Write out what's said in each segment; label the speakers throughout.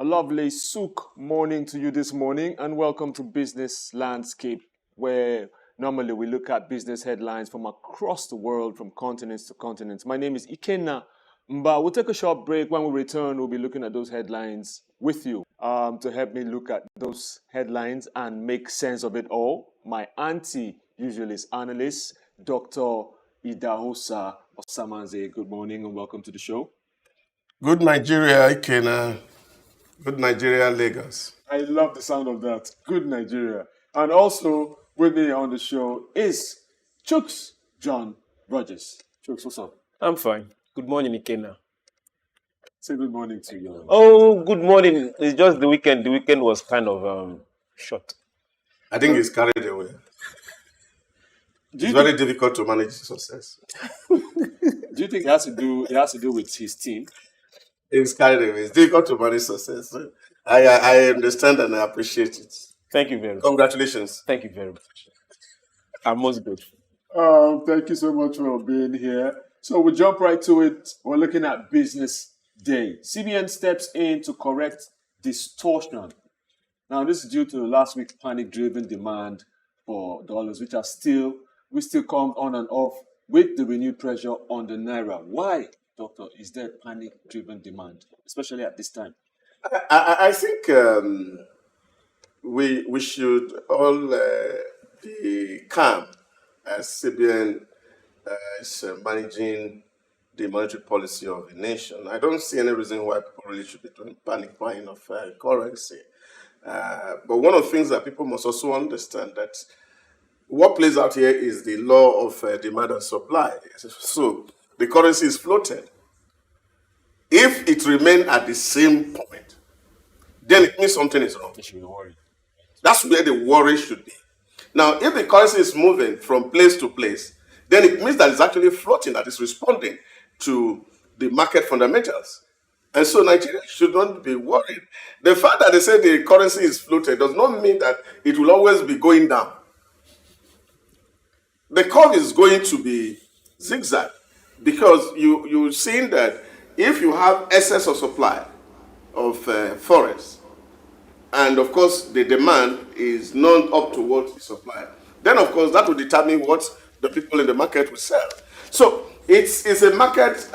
Speaker 1: A lovely Souq morning to you this morning, and welcome to Business Landscape, where normally we look at business headlines from across the world, from continents to continents. My name is Ikenna Mba. We'll take a short break. When we return, we'll be looking at those headlines with you to help me look at those headlines and make sense of it all. My auntie usually is analyst, Dr. Idahosa Osamanze. Good morning and welcome to the show.
Speaker 2: Good Nigeria, Ikena. Good Nigeria, Lagos.
Speaker 1: I love the sound of that. Good Nigeria. And also with me on the show is Chooks John Rogers. Chooks, what's up?
Speaker 3: I'm fine. Good morning, Ikenna.
Speaker 1: Say good morning to you.
Speaker 3: Oh, good morning. It's just the weekend. The weekend was kind of short.
Speaker 2: I think he's carried away. It's very difficult to manage success.
Speaker 1: Do you think it has to do with his team?
Speaker 2: He's carried away. It's difficult to manage success. I understand and I appreciate it.
Speaker 3: Thank you very much.
Speaker 2: Congratulations.
Speaker 3: Thank you very much. I'm most grateful.
Speaker 1: Thank you so much for being here. So we'll jump right to it. We're looking at Business Day. CBN steps in to correct distortion. Now, this is due to last week's panic-driven demand for dollars, which we still come on and off with the renewed pressure on the naira. Why, Doctor, is there panic-driven demand, especially at this time?
Speaker 2: I think we should all be calm as CBN is managing the monetary policy of the nation. I don't see any reason why people really should be doing panic buying of currency. But one of the things that people must also understand that what plays out here is the law of demand and supply. So the currency is floated. If it remains at the same point, then it means something is wrong.
Speaker 1: You should be worried.
Speaker 2: That's where the worry should be. Now, if the currency is moving from place to place, then it means that it's actually floating, that is responding to the market fundamentals. And so Nigeria should not be worried. The fact that they say the currency is floated does not mean that it will always be going down. The curve is going to be zigzag because you're seeing that if you have excess of supply of forex, and of course the demand is not up towards the supply, then of course that will determine what the people in the market will sell. So it's a market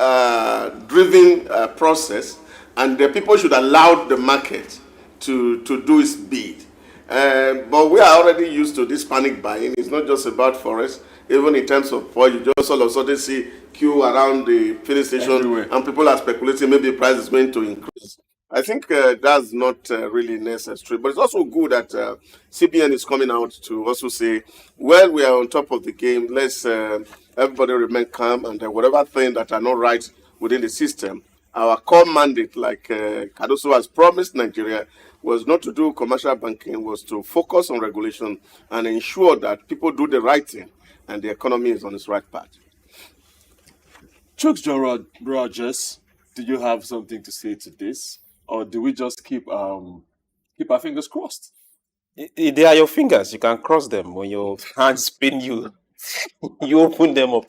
Speaker 2: driven process, and the people should allow the market to do its bid. But we are already used to this panic buying. It's not just about forex. Even in terms of oil, you just all of a sudden see queue around the filling station everywhere, and people are speculating maybe the price is going to increase. I think that's not really necessary. But it's also good that CBN is coming out to also say, well, we are on top of the game. Let's everybody remain calm, and whatever thing that are not right within the system, our core mandate, like Cardoso has promised Nigeria, was not to do commercial banking, was to focus on regulation and ensure that people do the right thing and the economy is on its right path.
Speaker 1: Chooks John Rogers, do you have something to say to this? Or do we just keep our fingers crossed?
Speaker 3: They are your fingers. You can cross them when your hands spin you. You open them up.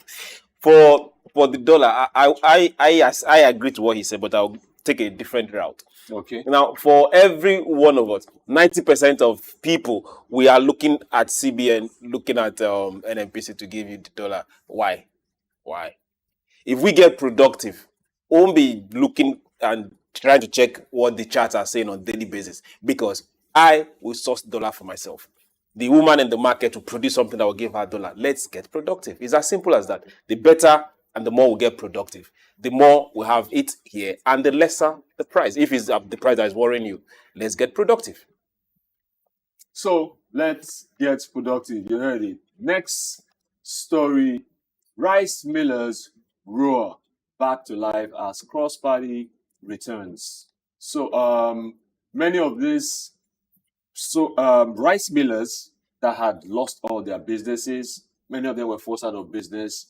Speaker 3: For the dollar, I agree to what he said, but I'll take a different route.
Speaker 1: Okay.
Speaker 3: Now, for every one of us, 90% of people, we are looking at CBN, looking at NMPC to give you the dollar. Why? If we get productive, we won't be looking and trying to check what the charts are saying on a daily basis, because I will source dollar for myself. The woman in the market will produce something that will give her dollar. Let's get productive. It's as simple as that. The better and the more we get productive, the more we have it here, and the lesser the price. If it's the price that is worrying you, let's get productive.
Speaker 1: So let's get productive. You heard it. Next story: rice millers roar back to life as cross-party returns. So many of these rice millers that had lost all their businesses, many of them were forced out of business.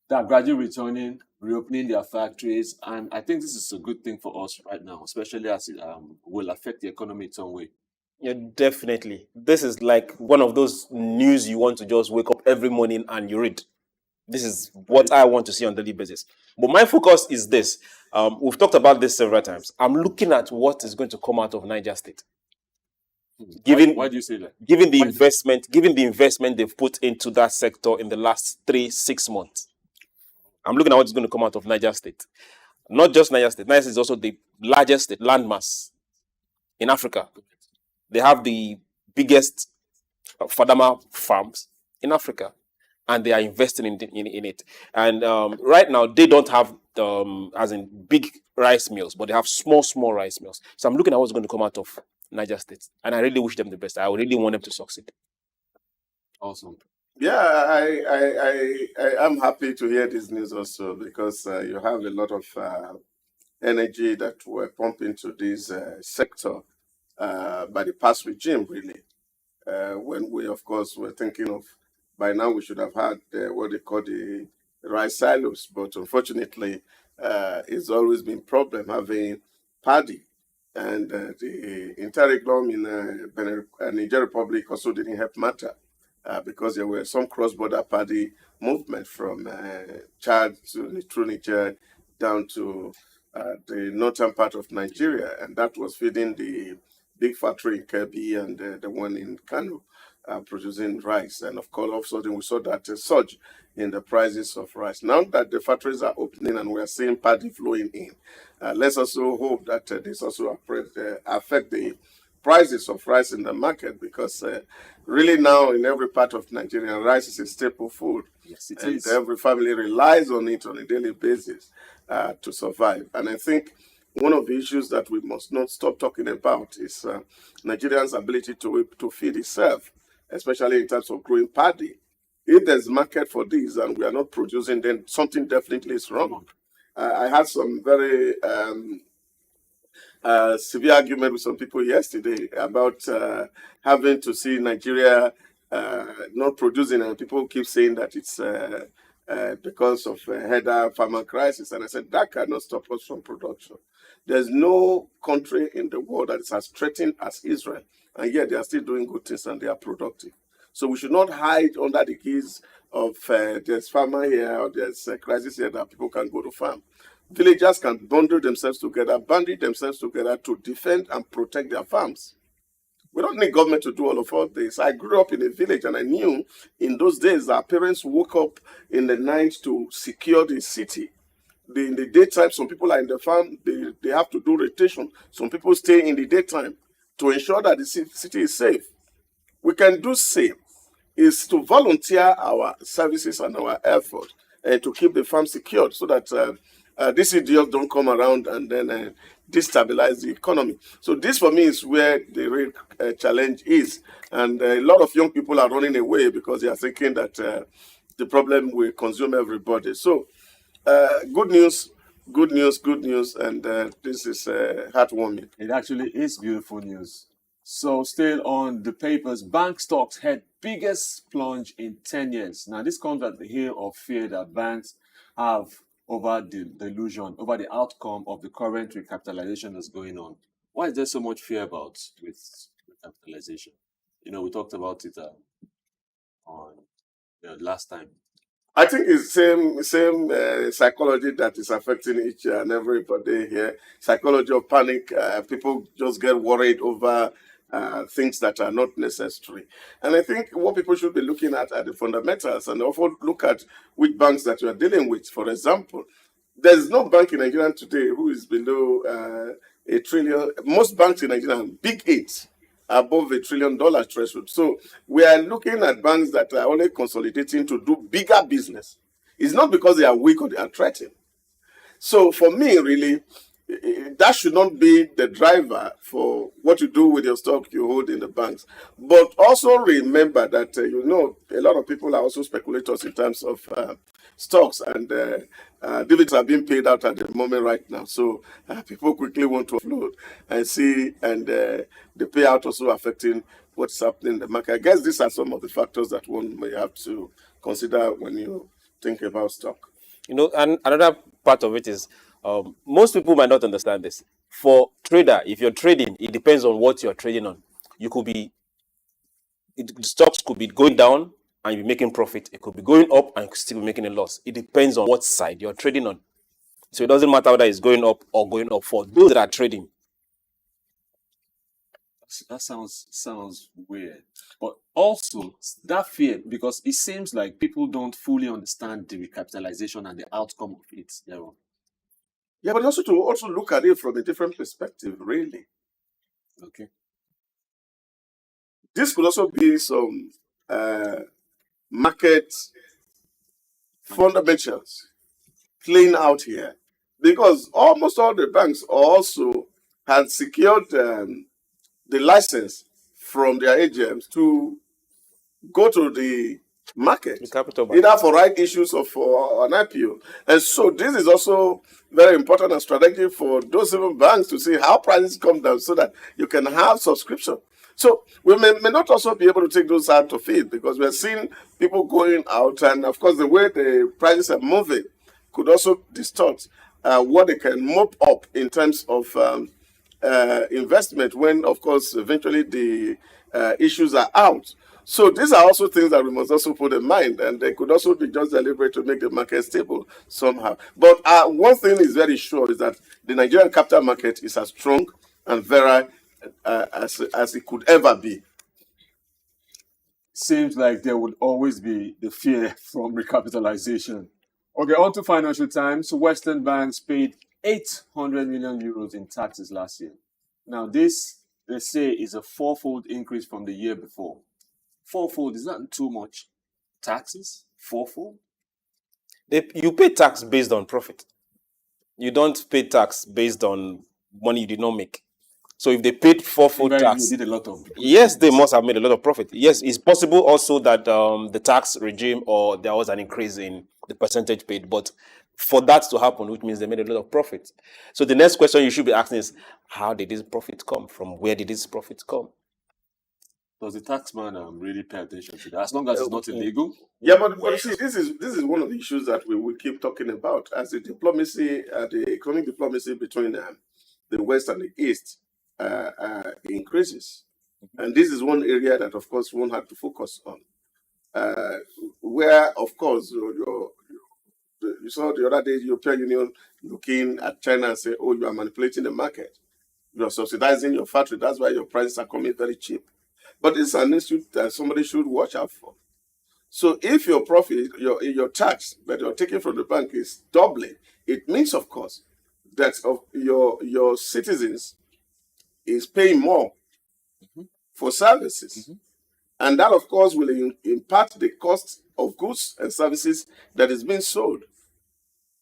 Speaker 1: They are gradually returning, reopening their factories, and I think this is a good thing for us right now, especially as it will affect the economy in some way.
Speaker 3: Yeah, definitely. This is like one of those news you want to just wake up every morning and you read. This is what I want to see on a daily basis. But my focus is this. We've talked about this several times. I'm looking at what is going to come out of Niger State.
Speaker 1: Why do you say that?
Speaker 3: Given the investment they've put into that sector in the last 3-6 months. I'm looking at what's going to come out of Niger State. Not just Niger State. Niger State is also the largest state, landmass in Africa. They have the biggest fadama farms in Africa, and they are investing in it. And right now, they don't have as in big rice mills, but they have small rice mills. So I'm looking at what's going to come out of Niger State, and I really wish them the best. I really want them to succeed.
Speaker 1: Awesome.
Speaker 2: Yeah, I am happy to hear this news also, because you have a lot of energy that were pumped into this sector by the past regime, really. When we, of course, were thinking of, by now we should have had what they call the rice silos, but unfortunately, it's always been problem having paddy, and the interregnum in Niger Republic also didn't help matter, because there were some cross-border paddy movement from Chad through Niger down to the northern part of Nigeria, and that was feeding the big factory in Kebbi and the one in Kano producing rice. And of course, all of a sudden, we saw that surge in the prices of rice. Now that the factories are opening and we are seeing paddy flowing in, let's also hope that this also affect the prices of rice in the market, because really now in every part of Nigeria, rice is a staple food.
Speaker 1: Yes, it
Speaker 2: and
Speaker 1: is.
Speaker 2: every family relies on it on a daily basis to survive. And I think one of the issues that we must not stop talking about is Nigerians' ability to feed itself, especially in terms of growing paddy. If there's market for this and we are not producing, then something definitely is wrong. I had some very severe argument with some people yesterday about having to see Nigeria not producing, and people keep saying that it's because of header farmer crisis. And I said, that cannot stop us from production. There's no country in the world that is as threatened as Israel, and yet they are still doing good things and they are productive. So we should not hide under the guise of there's farmer here or there's a crisis here that people can go to farm. Villagers can bandage themselves together to defend and protect their farms. We don't need government to do all of this. I grew up in a village and I knew in those days our parents woke up in the night to secure the city. In the daytime, some people are in the farm, they have to do rotation. Some people stay in the daytime to ensure that the city is safe. We can do same, is to volunteer our services and our effort to keep the farm secured, so that these idiots don't come around and then destabilize the economy. So this for me is where the real challenge is. And a lot of young people are running away because they are thinking that the problem will consume everybody. So good news, and this is heartwarming.
Speaker 1: It actually is beautiful news. So still on the papers, bank stocks had biggest plunge in 10 years. Now this comes at the heel of fear that banks have over the delusion, over the outcome of the current recapitalization that's going on. Why is there so much fear about with recapitalization? We talked about it on last time.
Speaker 2: I think it's same psychology that is affecting each and everybody here. Psychology of panic. People just get worried over things that are not necessary. And I think what people should be looking at are the fundamentals, and also look at which banks that you are dealing with. For example, there's no bank in Nigeria today who is below a trillion. Most banks in Nigeria are big eight, above $1 trillion threshold. So we are looking at banks that are only consolidating to do bigger business. It's not because they are weak or they are threatened. So for me, really, that should not be the driver for what you do with your stock you hold in the banks. But also remember that, a lot of people are also speculators in terms of stocks, and dividends are being paid out at the moment right now. So people quickly want to offload and see, and the payout also affecting what's happening in the market. I guess these are some of the factors that one may have to consider when you think about stock.
Speaker 3: And another part of it is most people might not understand this. For trader, if you're trading, it depends on what you're trading on. The stocks could be going down, and you're making profit. It could be going up and you could still be making a loss. It depends on what side you're trading on. So it doesn't matter whether it's going up or going up for those that are trading.
Speaker 1: That sounds weird. But also that fear, because it seems like people don't fully understand the recapitalization and the outcome of it.
Speaker 2: Yeah, but also to also look at it from a different perspective, really.
Speaker 1: Okay.
Speaker 2: This could also be some market fundamentals playing out here, because almost all the banks also had secured the license from their agents to go to the market,
Speaker 3: The capital bank.
Speaker 2: either for right issues or for an IPO. And so this is also very important and strategic for those even banks to see how prices come down so that you can have subscription. So we may not also be able to take those out of it, because we're seeing people going out, and of course the way the prices are moving could also distort what they can mop up in terms of investment when, of course, eventually the issues are out. So these are also things that we must also put in mind, and they could also be just deliberate to make the market stable somehow. But one thing is very sure is that the Nigerian capital market is as strong and very as it could ever be.
Speaker 1: Seems like there would always be the fear from recapitalization. Okay, on to Financial Times. Western banks paid 800 million euros in taxes last year. Now, this, they say, is a fourfold increase from the year before. Fourfold, is that too much? Taxes? Fourfold?
Speaker 3: You pay tax based on profit. You don't pay tax based on money you did not make. So if they paid fourfold tax,
Speaker 1: They did a lot of.
Speaker 3: yes, they must have made a lot of profit. Yes, it's possible also that the tax regime or there was an increase in the percentage paid, but for that to happen, which means they made a lot of profit. So the next question you should be asking is, how did this profit come from? Where did this profit come?
Speaker 1: Does the taxman really pay attention to that? As long as it's not illegal.
Speaker 2: Yeah, but you see, this is one of the issues that we will keep talking about as the diplomacy, the economic diplomacy between the West and the East increases, and this is one area that, of course, one have to focus on. Where, of course, you saw the other day the European Union looking at China and say, "Oh, you are manipulating the market. You are subsidizing your factory. That's why your prices are coming very cheap." But it's an issue that somebody should watch out for. So if your profit, your tax that you're taking from the bank is doubling, it means, of course, that of your citizens is paying more for services. And that, of course, will impact the cost of goods and services that is being sold.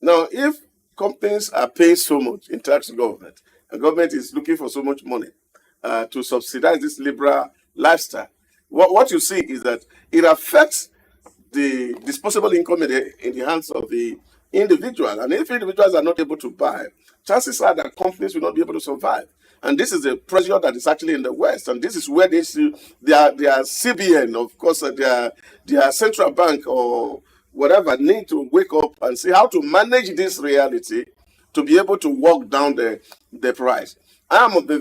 Speaker 2: Now, if companies are paying so much in tax to government, and government is looking for so much money to subsidize this liberal lifestyle, what you see is that it affects the disposable income in the hands of the individual. And if individuals are not able to buy, chances are that companies will not be able to survive. And this is the pressure that is actually in the West. And this is where they see their CBN, of course, their central bank or whatever, need to wake up and see how to manage this reality to be able to walk down the price. I am of the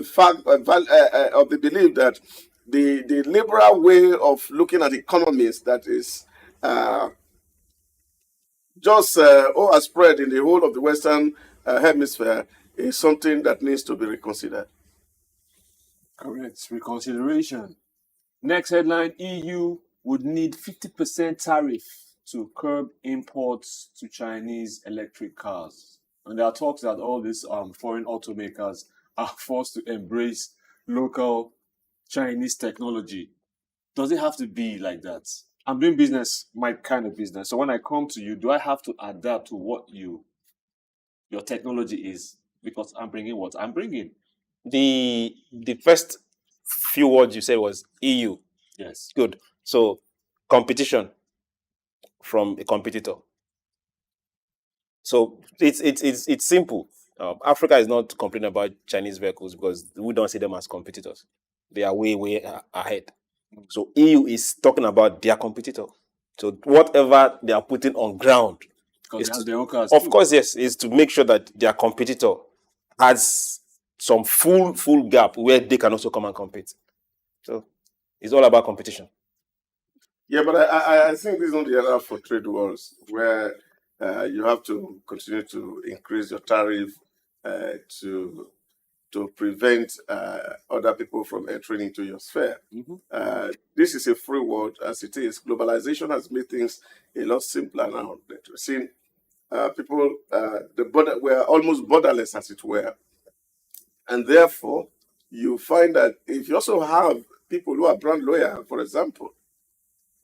Speaker 2: of the belief that the liberal way of looking at economies that is are spread in the whole of the Western hemisphere is something that needs to be reconsidered.
Speaker 1: Correct. Reconsideration. Next headline, EU would need 50% tariff to curb imports to Chinese electric cars. And there are talks that all these foreign automakers are forced to embrace local Chinese technology. Does it have to be like that? I'm doing business, my kind of business. So when I come to you, do I have to adapt to what your technology is? Because I'm bringing what I'm bringing.
Speaker 3: The first few words you said was EU.
Speaker 1: Yes.
Speaker 3: Good. So competition from a competitor. So it's simple. Africa is not complaining about Chinese vehicles because we don't see them as competitors. They are way ahead. So EU is talking about their competitor. So whatever they are putting on ground,
Speaker 1: Because they have their own cars.
Speaker 3: of course, yes, is to make sure that their competitor has some full gap where they can also come and compete. So it's all about competition.
Speaker 2: Yeah, but I think this is not the era for trade wars where you have to continue to increase your tariff uh, to prevent other people from entering into your sphere. This is a free world as it is. Globalization has made things a lot simpler now. We're seeing people, we're almost borderless, as it were. And therefore, you find that if you also have people who are brand loyal, for example,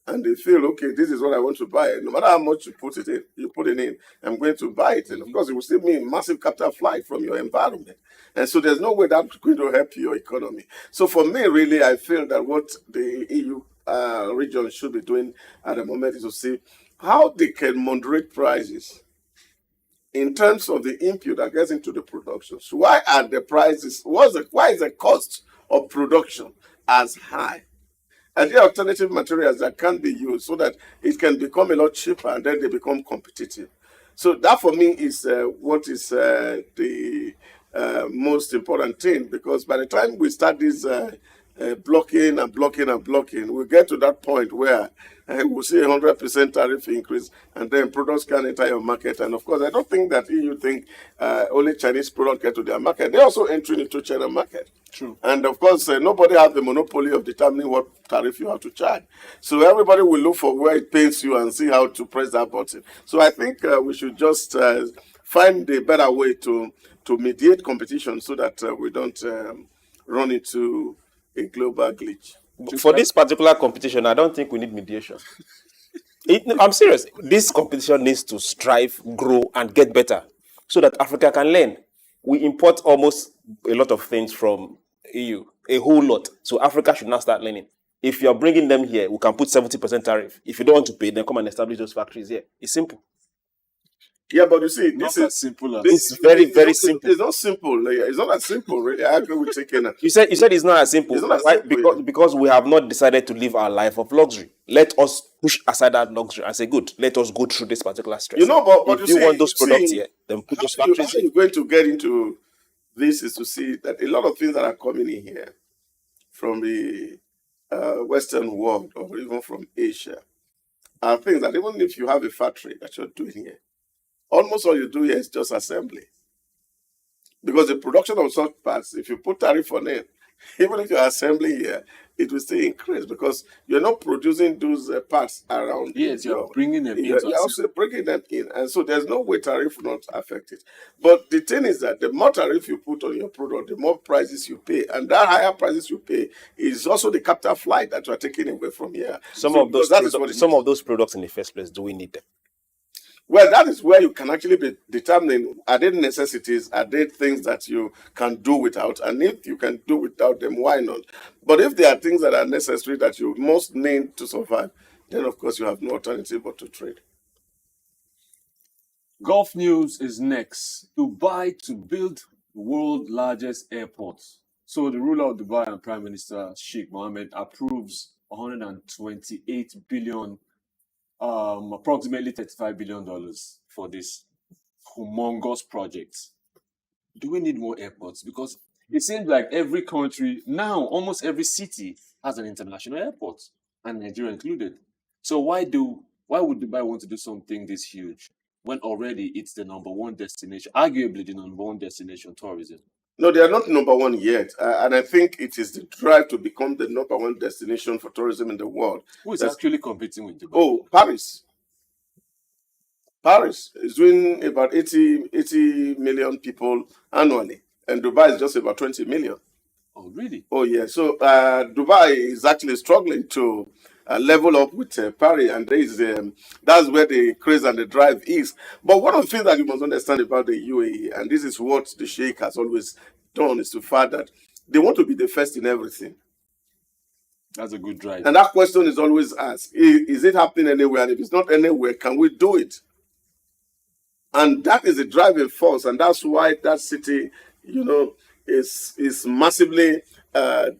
Speaker 2: and they feel, okay, this is what I want to buy. No matter how much you put it in, I'm going to buy it. And of course, it will still mean massive capital flight from your environment. And so there's no way that's going to help your economy. So for me, really, I feel that what the EU region should be doing at the moment is to see how they can moderate prices in terms of the input that gets into the production. So why are the prices, why is the cost of production as high? And there are alternative materials that can be used so that it can become a lot cheaper and then they become competitive. So that for me is what is the most important thing, because by the time we start this blocking and blocking and blocking, we get to that point where we'll see 100% tariff increase and then products can enter your market. And of course, I don't think that EU think only Chinese products get to their market. They're also entering into China market.
Speaker 1: True.
Speaker 2: And of course, nobody has the monopoly of determining what tariff you have to charge. So everybody will look for where it pains you and see how to press that button. So I think we should just find a better way to mediate competition so that we don't run into a global glitch.
Speaker 3: For this particular competition, I don't think we need mediation. I'm serious. This competition needs to strive, grow, and get better so that Africa can learn. We import almost a lot of things from EU, a whole lot. So Africa should now start learning. If you're bringing them here, we can put 70% tariff. If you don't want to pay, then come and establish those factories here. It's simple.
Speaker 2: Yeah, but you see,
Speaker 1: Not
Speaker 2: this
Speaker 1: as
Speaker 2: is
Speaker 1: simple as
Speaker 3: It's very simple.
Speaker 2: It's not simple. Like, it's not that simple, really. I agree with Chikena.
Speaker 3: You said it's not as simple.
Speaker 2: It's not as
Speaker 3: Why?
Speaker 2: simple,
Speaker 3: Because we have not decided to live our life of luxury. Let us push aside that luxury and say, good, let us go through this particular stress.
Speaker 2: You know, but
Speaker 3: if
Speaker 2: you
Speaker 3: you
Speaker 2: see,
Speaker 3: want those products
Speaker 2: see,
Speaker 3: here, then put
Speaker 2: how
Speaker 3: those factories
Speaker 2: you're
Speaker 3: here.
Speaker 2: going to get into this is to see that a lot of things that are coming in here from the Western world or even from Asia are things that even if you have a factory that you're doing here, almost all you do here is just assembly. Because the production of such parts, if you put tariff on it, even if you're assembling here, it will still increase because you're not producing those parts around.
Speaker 1: yes, you're bringing them
Speaker 2: You're
Speaker 1: into
Speaker 2: also bringing them in. And so there's no way tariff will not affect it. But the thing is that the more tariff you put on your product, the more prices you pay. And that higher prices you pay is also the capital flight that you're taking away from here.
Speaker 3: Some
Speaker 2: So
Speaker 3: of those
Speaker 2: because that is what it
Speaker 3: some
Speaker 2: is.
Speaker 3: of those products in the first place, do we need them?
Speaker 2: Well, that is where you can actually be determining, are they necessities, are they things that you can do without? And if you can do without them, why not? But if there are things that are necessary that you must need to survive, then of course you have no alternative but to trade.
Speaker 1: Gulf news is next. Dubai to build the world's largest airport. So the ruler of Dubai and Prime Minister Sheikh Mohammed approves 128 billion, approximately $35 billion for this humongous project. Do we need more airports? Because it seems like every country now, almost every city has an international airport, and Nigeria included. So why would Dubai want to do something this huge when already it's the number one destination, arguably the number one destination tourism?
Speaker 2: No, they are not number one yet. And I think it is the drive to become the number one destination for tourism in the world.
Speaker 1: Who is actually competing with Dubai?
Speaker 2: Oh, Paris. Paris is doing about 80 million people annually, and Dubai is just about 20 million.
Speaker 1: Oh, really?
Speaker 2: Oh, yeah. So Dubai is actually struggling to level up with Paris, and that's where the craze and the drive is. But one of the things that you must understand about the UAE, and this is what the Sheikh has always done, is to find that they want to be the first in everything.
Speaker 1: That's a good drive.
Speaker 2: And that question is always asked, is it happening anywhere? And if it's not anywhere, can we do it? And that is the driving force, and that's why that city, is massively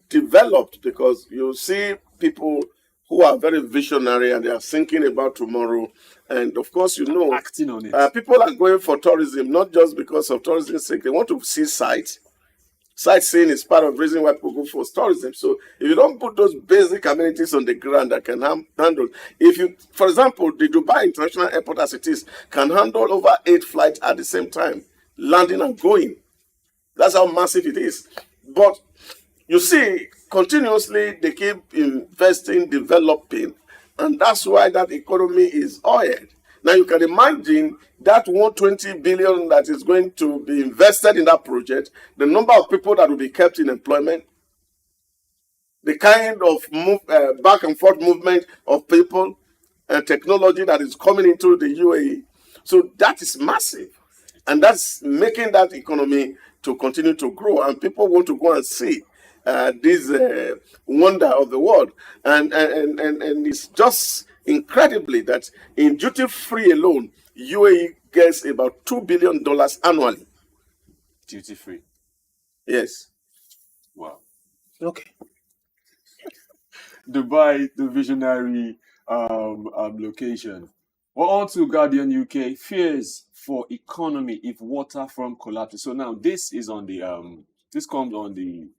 Speaker 2: developed, because you see people who are very visionary and they are thinking about tomorrow. And of course,
Speaker 1: acting on it.
Speaker 2: People are going for tourism, not just because of tourism's sake. They want to see sights. Sightseeing is part of the reason why people go for tourism. So if you don't put those basic amenities on the ground that can handle, if you, for example, the Dubai International Airport as it is, can handle over 8 flights at the same time, landing and going. That's how massive it is. But you see, continuously they keep investing, developing, and that's why that economy is oiled. Now you can imagine that 120 billion that is going to be invested in that project, the number of people that will be kept in employment, the kind of back and forth movement of people and technology that is coming into the UAE. So that is massive. And that's making that economy to continue to grow. And people want to go and see this wonder of the world. And it's just incredibly that in duty free alone, UAE gets about $2 billion annually.
Speaker 1: Duty free.
Speaker 2: Yes.
Speaker 1: Wow.
Speaker 3: Okay.
Speaker 1: Dubai, the visionary location. Well, on to Guardian UK. Fears for economy if waterfront collapses. So now this is on the this comes on the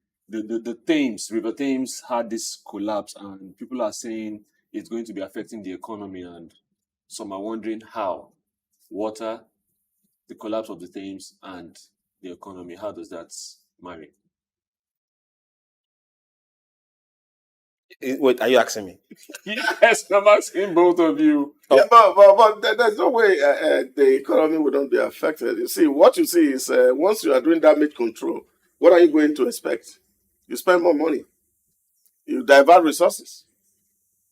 Speaker 1: Thames, River Thames had this collapse, and people are saying it's going to be affecting the economy, and some are wondering how water, the collapse of the Thames, and the economy. How does that marry?
Speaker 3: Wait, are you asking me?
Speaker 1: Yes, I'm asking both of you.
Speaker 2: Yeah, but there's no way the economy will not be affected. You see, what you see is once you are doing damage control, what are you going to expect? You spend more money. You divert resources.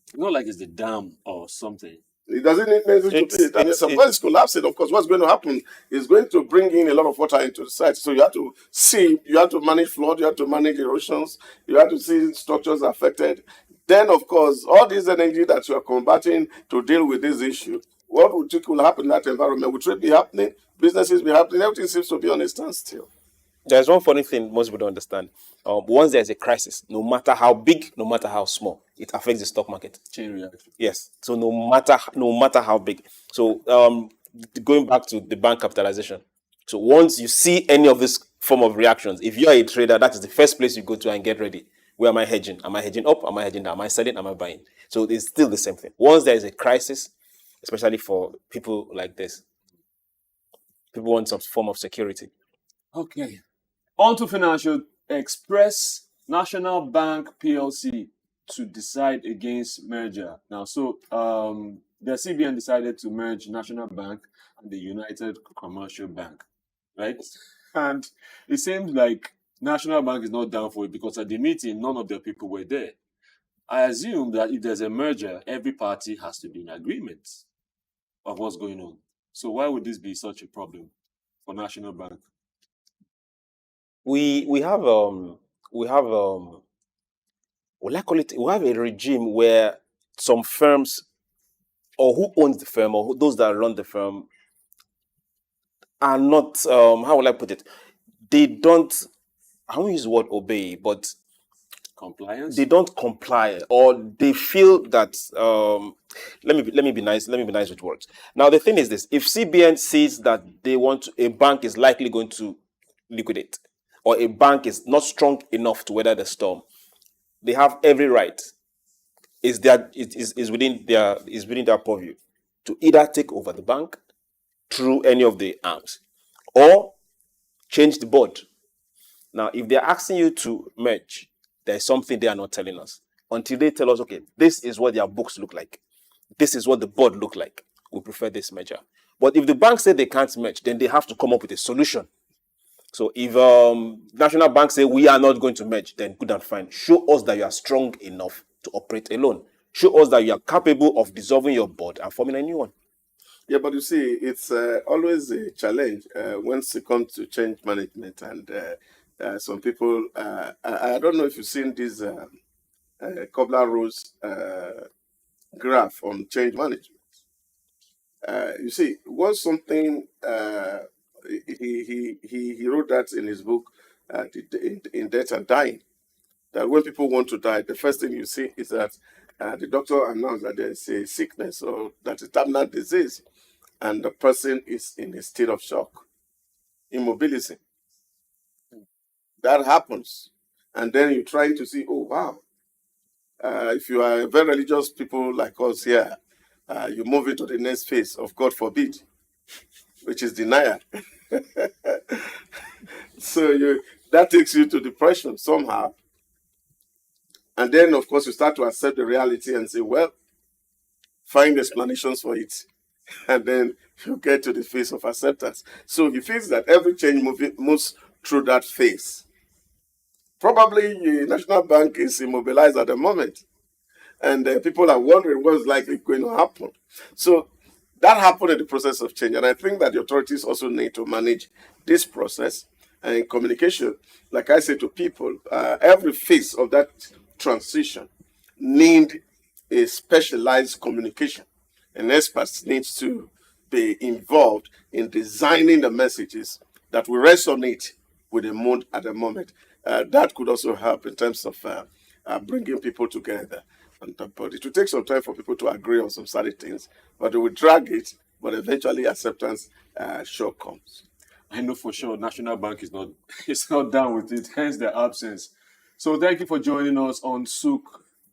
Speaker 1: It's not like it's the dam or something.
Speaker 2: It doesn't need necessarily to be. I mean,
Speaker 3: It's-
Speaker 2: suppose it's collapsing, of course, what's going to happen is going to bring in a lot of water into the site. So you have to see, you have to manage flood, you have to manage erosions, you have to see structures affected. Then, of course, all this energy that you are combating to deal with this issue, what would you think will happen in that environment? Would trade be happening? Businesses be happening? Everything seems to be on a standstill.
Speaker 3: There's one funny thing most people don't understand. Once there's a crisis, no matter how big, no matter how small, it affects the stock market.
Speaker 1: Chain reaction.
Speaker 3: Yes. So no matter how big. So going back to the bank capitalization. So once you see any of this form of reactions, if you are a trader, that is the first place you go to and get ready. Where am I hedging? Am I hedging up? Am I hedging down? Am I selling? Am I buying? So it's still the same thing. Once there is a crisis, especially for people like this, people want some form of security.
Speaker 1: Okay. On to Financial Express, National Bank PLC to decide against merger. Now, so the CBN decided to merge National Bank and the United Commercial Bank, right? And it seems like National Bank is not down for it because at the meeting, none of their people were there. I assume that if there's a merger, every party has to be in agreement of what's going on. So why would this be such a problem for National Bank?
Speaker 3: We have well, I call it, we have a regime where some firms, or who owns the firm, or those that run the firm, are not, how will I put it? They don't, I won't use the word obey, but
Speaker 1: Compliance?
Speaker 3: they don't comply, or they feel that, let me be nice with words. Now the thing is this: if CBN sees that a bank is likely going to liquidate, or a bank is not strong enough to weather the storm, they have every right. Is within their purview to either take over the bank through any of the arms or change the board. Now, if they're asking you to merge, there's something they are not telling us. Until they tell us, okay, this is what their books look like. This is what the board look like. We prefer this merger. But if the bank say they can't merge, then they have to come up with a solution. So if National Bank say we are not going to merge, then good and fine. Show us that you are strong enough to operate alone. Show us that you are capable of dissolving your board and forming a new one.
Speaker 2: Yeah, but you see, it's always a challenge once it comes to change management. And some people, I don't know if you've seen this Kobler-Ross graph on change management. You see, once something, he wrote that in his book, in Death and Dying, that when people want to die, the first thing you see is that the doctor announced that there is a sickness or that is terminal disease, and the person is in a state of shock, immobility. that happens. And then you're trying to see, oh, wow. If you are very religious people like us here, you move into the next phase of God forbid, which is denial. So that takes you to depression somehow. And then, of course, you start to accept the reality and say, well, find explanations for it. And then you get to the phase of acceptance. So he feels that every change moves through that phase. Probably the National Bank is immobilized at the moment. And people are wondering what's likely going to happen. So that happened in the process of change. And I think that the authorities also need to manage this process. And in communication, like I say to people, every phase of that transition need a specialized communication. And experts need to be involved in designing the messages that will resonate with the mood at the moment. That could also help in terms of bringing people together. But it will take some time for people to agree on some certain things, but they will drag it, but eventually acceptance sure comes.
Speaker 1: I know for sure National Bank is not it's not down with it, hence their absence. So thank you for joining us on Souq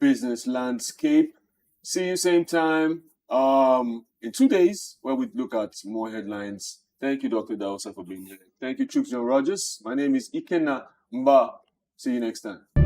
Speaker 1: Business Landscape. See you same time in 2 days where we look at more headlines. Thank you, Dr. Dawson, for being here. Thank you, Chuks John Rogers. My name is Ikenna Mba. See you next time.